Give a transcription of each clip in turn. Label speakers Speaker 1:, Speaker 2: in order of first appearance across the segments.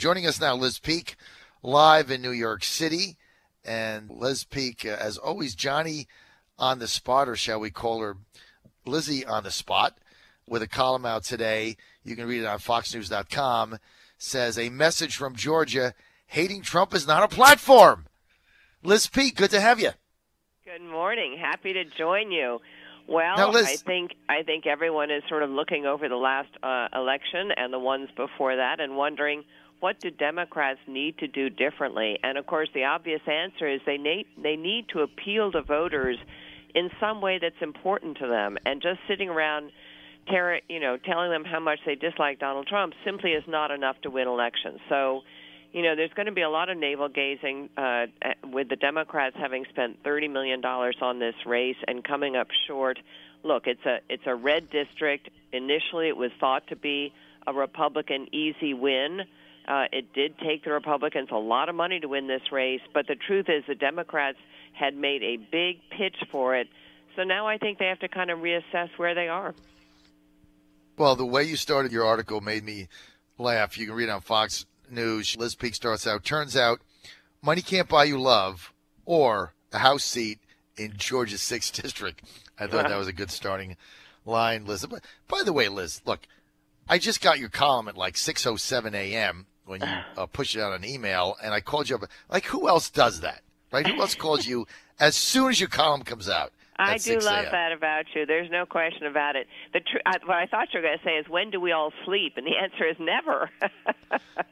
Speaker 1: Joining us now, Liz Peek, live in New York City. And Liz Peek, as always, Johnny on the spot, or shall we call her Lizzie on the spot, with a column out today. You can read it on foxnews.com. Says, a message from Georgia, hating Trump is not a platform. Liz Peek, good to have you.
Speaker 2: Good morning. Happy to join you. Well,
Speaker 1: now, Liz,
Speaker 2: I think everyone is sort of looking over the last election and the ones before that and wondering, what do Democrats need to do differently? And, of course, the obvious answer is they need to appeal to voters in some way that's important to them. And just sitting around telling them how much they dislike Donald Trump simply is not enough to win elections. So, there's going to be a lot of navel-gazing with the Democrats having spent $30 million on this race and coming up short. Look, it's a red district. Initially, it was thought to be a Republican easy win. It did take the Republicans a lot of money to win this race, but the truth is the Democrats had made a big pitch for it. So now I think they have to kind of reassess where they are.
Speaker 1: Well, the way you started your article made me laugh. You can read it on Fox News. Liz Peek starts out, turns out money can't buy you love or a House seat in Georgia's 6th District. I thought that was a good starting line, Liz. But by the way, Liz, look, I just got your column at like 6:07 a.m. when you pushed it out on email, and I called you up. Like, who else does that, right? Who else calls you as soon as your column comes out?
Speaker 2: I do love that about you. There's no question about it. What I thought you were going to say is, when do we all sleep? And the answer is never.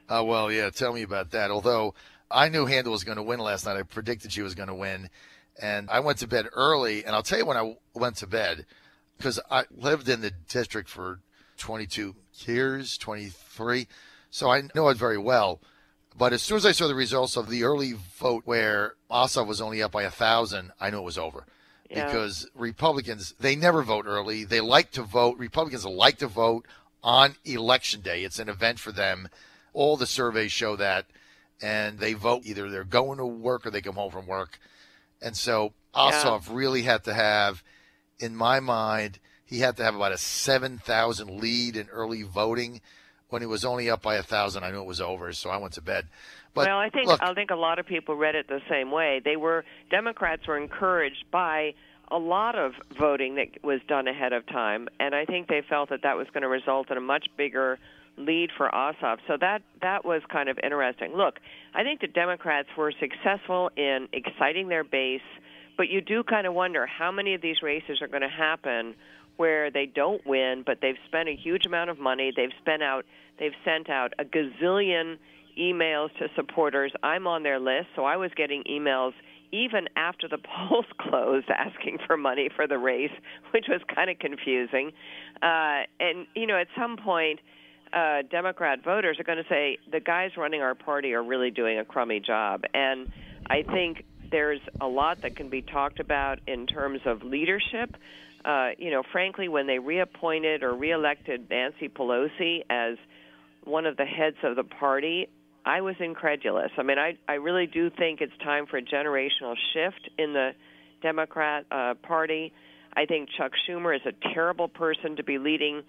Speaker 1: Well, yeah, tell me about that. Although I knew Handel was going to win last night. I predicted she was going to win. And I went to bed early. And I'll tell you when I went to bed, because I lived in the district for 22 years, 23. So I know it very well. But as soon as I saw the results of the early vote where Ossoff was only up by 1,000, I knew it was over. Yeah. Because Republicans, they never vote early. They like to vote. Republicans like to vote on Election Day. It's an event for them. All the surveys show that. And they vote. Either they're going to work or they come home from work. And so Ossoff really had to have, in my mind, he had to have about a 7,000 lead in early voting. When he was only up by 1,000, I knew it was over, so I went to bed. But
Speaker 2: well, I think a lot of people read it the same way. Democrats were encouraged by a lot of voting that was done ahead of time, and I think they felt that was going to result in a much bigger lead for Ossoff. So that was kind of interesting. Look, I think the Democrats were successful in exciting their base, but you do kind of wonder how many of these races are going to happen where they don't win, but they've spent a huge amount of money. They've sent out a gazillion emails to supporters. I'm on their list, so I was getting emails even after the polls closed asking for money for the race, which was kind of confusing. And, at some point, Democrat voters are going to say, the guys running our party are really doing a crummy job. And I think there's a lot that can be talked about in terms of leadership. Frankly, when they reappointed or reelected Nancy Pelosi as one of the heads of the party, I was incredulous. I mean, I really do think it's time for a generational shift in the Democrat Party. I think Chuck Schumer is a terrible person to be leading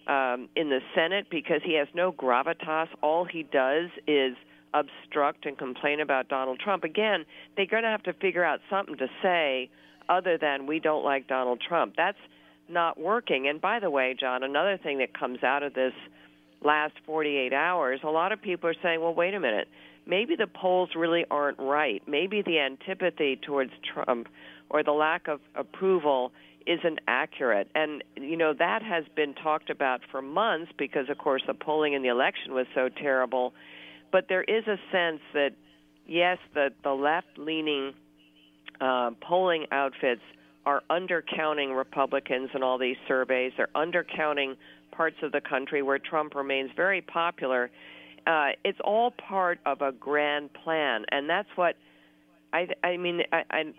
Speaker 2: in the Senate because he has no gravitas. All he does is obstruct and complain about Donald Trump. Again, they're going to have to figure out something to say other than we don't like Donald Trump. That's not working. And by the way, John, another thing that comes out of this last 48 hours, a lot of people are saying, well, wait a minute, maybe the polls really aren't right. Maybe the antipathy towards Trump or the lack of approval isn't accurate. And, that has been talked about for months because, of course, the polling in the election was so terrible. But there is a sense that, yes, the left-leaning polling outfits are undercounting Republicans in all these surveys. They're undercounting parts of the country where Trump remains very popular. It's all part of a grand plan, and that's what I mean.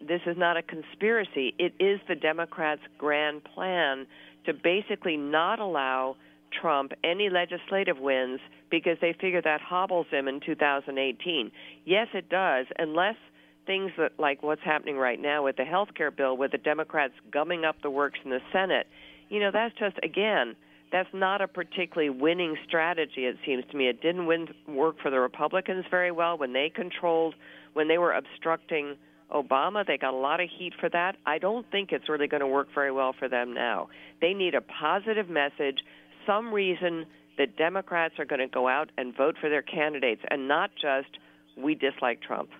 Speaker 2: This is not a conspiracy. It is the Democrats' grand plan to basically not allow Trump any legislative wins because they figure that hobbles him in 2018. Yes, it does, unless things that, like what's happening right now with the health care bill, with the Democrats gumming up the works in the Senate, that's just, again, That's not a particularly winning strategy, it seems to me. It didn't work for the Republicans very well when they were obstructing Obama. They got a lot of heat for that. I don't think it's really going to work very well for them now. They need a positive message, some reason that Democrats are going to go out and vote for their candidates, and not just, we dislike Trump.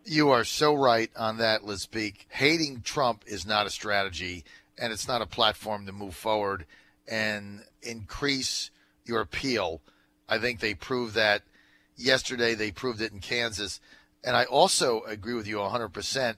Speaker 1: You are so right on that, Liz Peek. Hating Trump is not a strategy, and it's not a platform to move forward and increase your appeal. I think they proved that yesterday. They proved it in Kansas. And I also agree with you 100%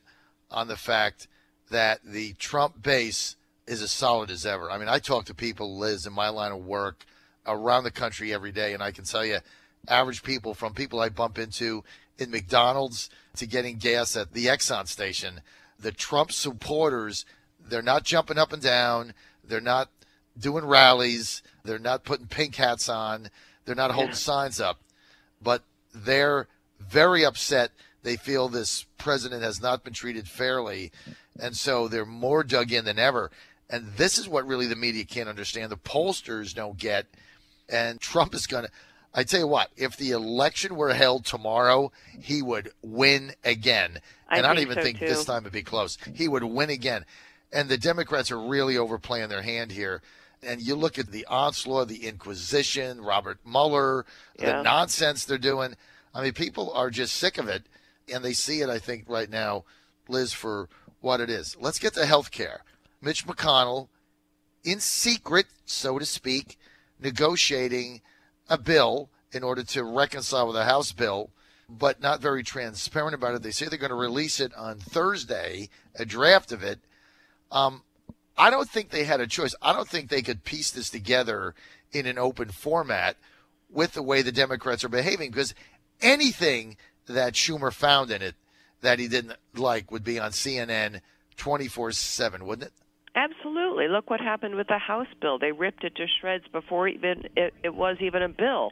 Speaker 1: on the fact that the Trump base is as solid as ever. I mean, I talk to people, Liz, in my line of work around the country every day, and I can tell you, average people, from people I bump into in McDonald's to getting gas at the Exxon station, the Trump supporters, they're not jumping up and down. They're not doing rallies. They're not putting pink hats on. They're not holding signs up. But they're very upset. They feel this president has not been treated fairly. And so they're more dug in than ever. And this is what really the media can't understand. The pollsters don't get. And Trump is going to, I tell you what, if the election were held tomorrow, he would win again. And I don't even think this time it'd be close. He would win again. And the Democrats are really overplaying their hand here. And you look at the onslaught, the Inquisition, Robert Mueller, the nonsense they're doing. I mean, people are just sick of it. And they see it, I think, right now, Liz, for what it is. Let's get to health care. Mitch McConnell, in secret, so to speak, negotiating a bill in order to reconcile with a House bill, but not very transparent about it. They say they're going to release it on Thursday, a draft of it. I don't think they had a choice. I don't think they could piece this together in an open format with the way the Democrats are behaving, because anything that Schumer found in it that he didn't like would be on CNN 24/7, wouldn't it?
Speaker 2: Absolutely. Look what happened with the House bill. They ripped it to shreds before even it was even a bill.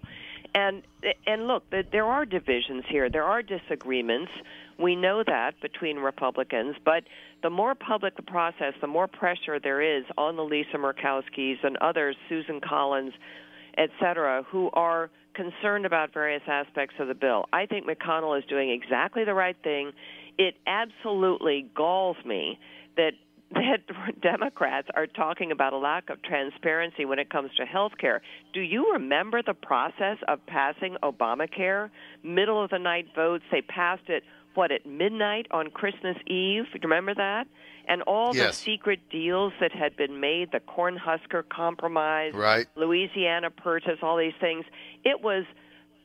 Speaker 2: And look, there are divisions here. There are disagreements. We know that between Republicans. But the more public the process, the more pressure there is on the Lisa Murkowskis and others, Susan Collins, et cetera, who are concerned about various aspects of the bill. I think McConnell is doing exactly the right thing. It absolutely galls me that Democrats are talking about a lack of transparency when it comes to health care. Do you remember the process of passing Obamacare? Middle of the night votes. They passed it, at midnight on Christmas Eve? Do you remember that? And all the secret deals that had been made, the Cornhusker Compromise, Louisiana Purchase, all these things. It was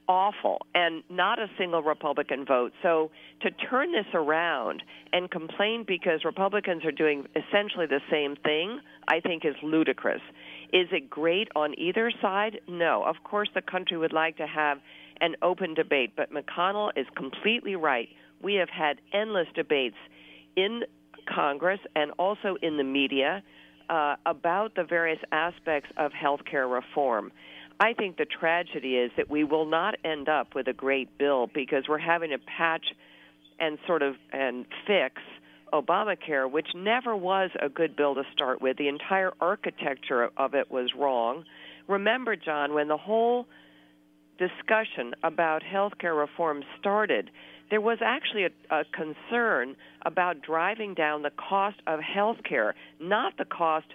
Speaker 2: awful, and not a single Republican vote. So to turn this around and complain because Republicans are doing essentially the same thing, I think is ludicrous. Is it great on either side? No. Of course the country would like to have an open debate, but McConnell is completely right. We have had endless debates in Congress and also in the media about the various aspects of health care reform. I think the tragedy is that we will not end up with a great bill because we're having to patch and fix Obamacare, which never was a good bill to start with. The entire architecture of it was wrong. Remember, John, when the whole discussion about health care reform started, there was actually a concern about driving down the cost of health care, not the cost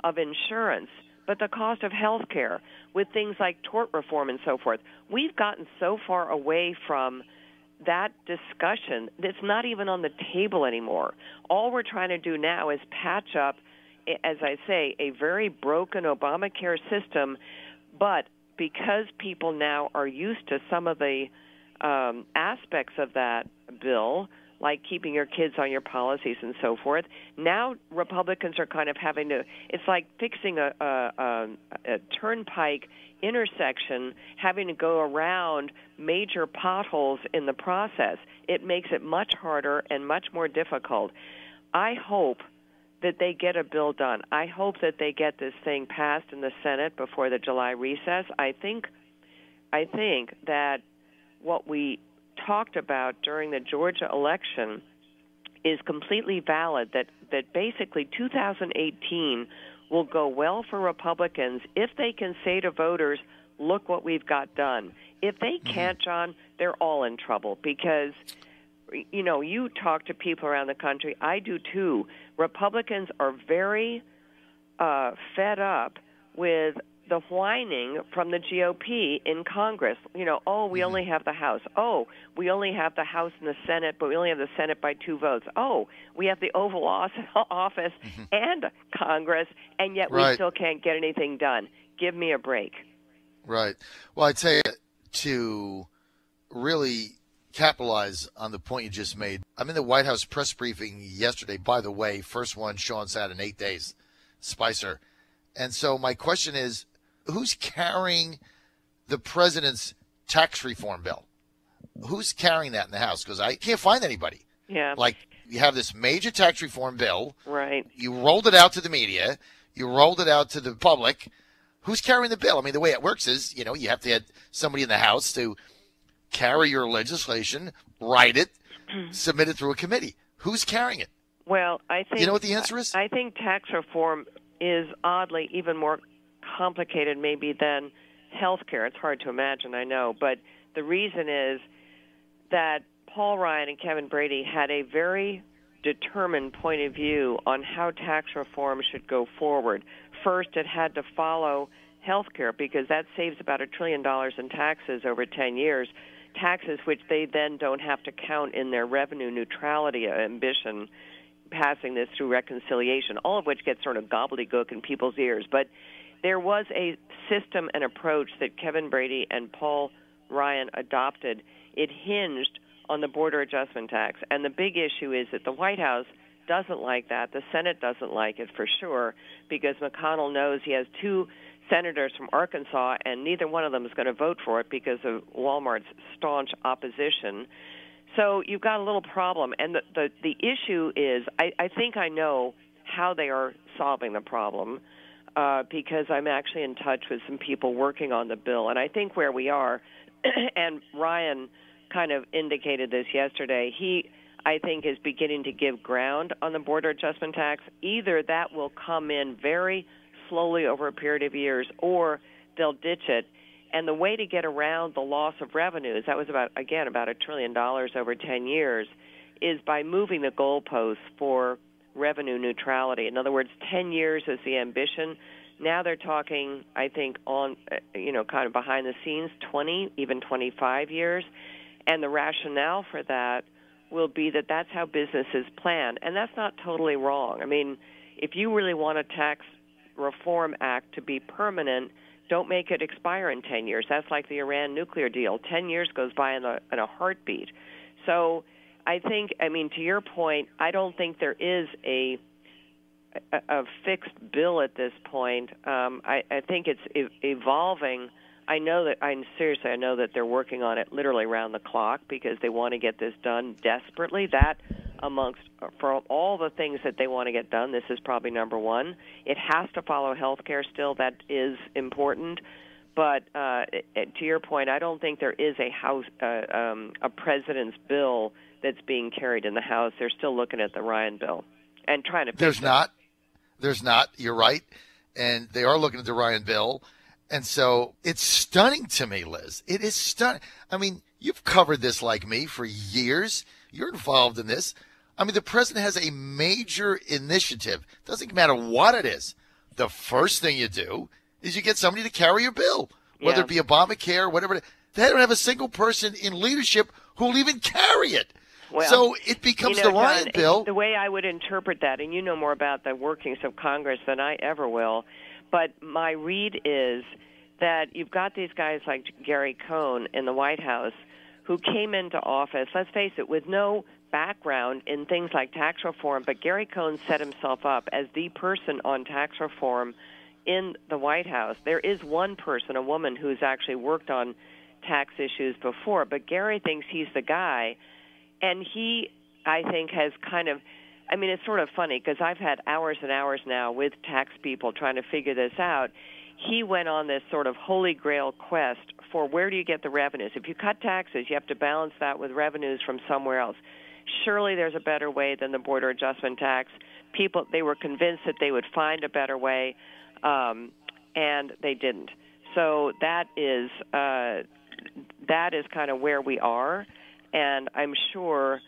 Speaker 2: of insurance, but the cost of health care with things like tort reform and so forth. We've gotten so far away from that discussion that it's not even on the table anymore. All we're trying to do now is patch up, as I say, a very broken Obamacare system, but because people now are used to some of the aspects of that bill, like keeping your kids on your policies and so forth, now Republicans are kind of having to, it's like fixing a turnpike intersection, having to go around major potholes in the process. It makes it much harder and much more difficult. I hope that they get a bill done. I hope that they get this thing passed in the Senate before the July recess. I think that what we talked about during the Georgia election is completely valid, that basically 2018 will go well for Republicans if they can say to voters, look what we've got done. If they can't, John, they're all in trouble because, you know, you talk to people around the country. I do too. Republicans are very fed up with the whining from the GOP in Congress. You know, oh, we only have the House. Oh, we only have the House and the Senate, but we only have the Senate by 2 votes. Oh, we have the Oval Office and Congress, and yet we still can't get anything done. Give me a break.
Speaker 1: Right. Well, I tell you, to really capitalize on the point you just made, I'm in the White House press briefing yesterday. By the way, first one Sean's had in 8 days, Spicer. And so my question is, who's carrying the president's tax reform bill? Who's carrying that in the House? Because I can't find anybody.
Speaker 2: Yeah.
Speaker 1: Like, you have this major tax reform bill.
Speaker 2: Right.
Speaker 1: You rolled it out to the media. You rolled it out to the public. Who's carrying the bill? I mean, the way it works is, you know, you have to have somebody in the House to carry your legislation, write it, submit it through a committee. Who's carrying it?
Speaker 2: Well, I think...
Speaker 1: You know what the answer is?
Speaker 2: I think tax reform is oddly even more complicated maybe than health care. It's hard to imagine, I know. But the reason is that Paul Ryan and Kevin Brady had a very determined point of view on how tax reform should go forward. First, it had to follow health care because that saves about $1 trillion in taxes over 10 years, taxes which they then don't have to count in their revenue neutrality ambition, passing this through reconciliation, all of which gets sort of gobbledygook in people's ears. But there was a system and approach that Kevin Brady and Paul Ryan adopted. It hinged on the border adjustment tax. And the big issue is that the White House doesn't like that. The Senate doesn't like it for sure because McConnell knows he has 2 senators from Arkansas, and neither one of them is going to vote for it because of Walmart's staunch opposition. So you've got a little problem. And the issue is, I think I know how they are solving the problem because I'm actually in touch with some people working on the bill. And I think where we are, and Ryan kind of indicated this yesterday, he, I think, is beginning to give ground on the border adjustment tax. Either that will come in very slowly over a period of years, or they'll ditch it. And the way to get around the loss of revenues, that was about $1 trillion over 10 years, is by moving the goalposts for revenue neutrality. In other words, 10 years is the ambition. Now they're talking, I think, on, kind of behind the scenes, 20, even 25 years. And the rationale for that will be that that's how businesses plan. And that's not totally wrong. I mean, if you really want a tax reform act to be permanent, don't make it expire in 10 years. That's like the Iran nuclear deal. 10 years goes by in a heartbeat. So I think, to your point, I don't think there is a fixed bill at this point. I think it's evolving. I know that they're working on it literally around the clock because they want to get this done desperately. That for all the things that they want to get done, this is probably number one. It has to follow health care still. That is important. But to your point, I don't think there is a president's bill that's being carried in the House. They're still looking at the Ryan bill and trying to fix
Speaker 1: There's
Speaker 2: it.
Speaker 1: not. There's not. You're right. And they are looking at the Ryan bill. And so it's stunning to me, Liz. It is stunning. I mean, you've covered this like me for years. You're involved in this. I mean, the president has a major initiative. Doesn't matter what it is. The first thing you do is you get somebody to carry your bill, whether it be Obamacare, whatever. They don't have a single person in leadership who will even carry it.
Speaker 2: Well,
Speaker 1: so it becomes the Ryan bill.
Speaker 2: The way I would interpret that, and you know more about the workings of Congress than I ever will, but my read is that you've got these guys like Gary Cohn in the White House who came into office, let's face it, with no background in things like tax reform, but Gary Cohn set himself up as the person on tax reform in the White House. There is one person, a woman, who's actually worked on tax issues before, but Gary thinks he's the guy, and he, I think, has kind of, it's sort of funny because I've had hours and hours now with tax people trying to figure this out. He went on this sort of holy grail quest for where do you get the revenues. If you cut taxes, you have to balance that with revenues from somewhere else. Surely there's a better way than the border adjustment tax. people, they were convinced that they would find a better way, and they didn't. So that is kind of where we are, and I'm sure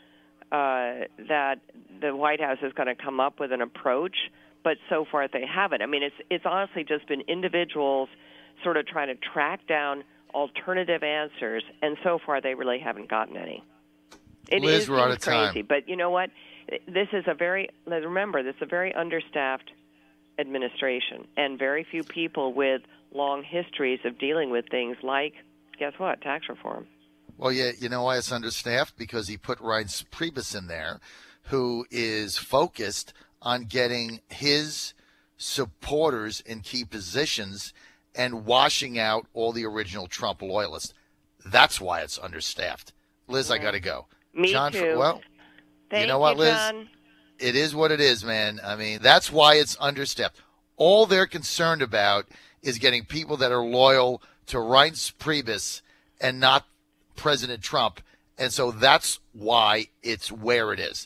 Speaker 2: that the White House is going to come up with an approach, but so far they haven't. I mean, it's honestly just been individuals sort of trying to track down alternative answers, and so far they really haven't gotten any.
Speaker 1: Liz, we're out of time.
Speaker 2: Crazy, but you know what? This is a very understaffed administration, and very few people with long histories of dealing with things like, guess what, tax reform.
Speaker 1: Well, yeah, you know why it's understaffed? Because he put Ryan Priebus in there, who is focused on getting his supporters in key positions and washing out all the original Trump loyalists. That's why it's understaffed. Liz, I got to go.
Speaker 2: Me
Speaker 1: John,
Speaker 2: too.
Speaker 1: Well,
Speaker 2: Thank
Speaker 1: you know what, Liz?
Speaker 2: John.
Speaker 1: It is what it is, man. I mean, that's why it's understaffed. All they're concerned about is getting people that are loyal to Ryan Priebus and not President Trump. And so that's why it's where it is.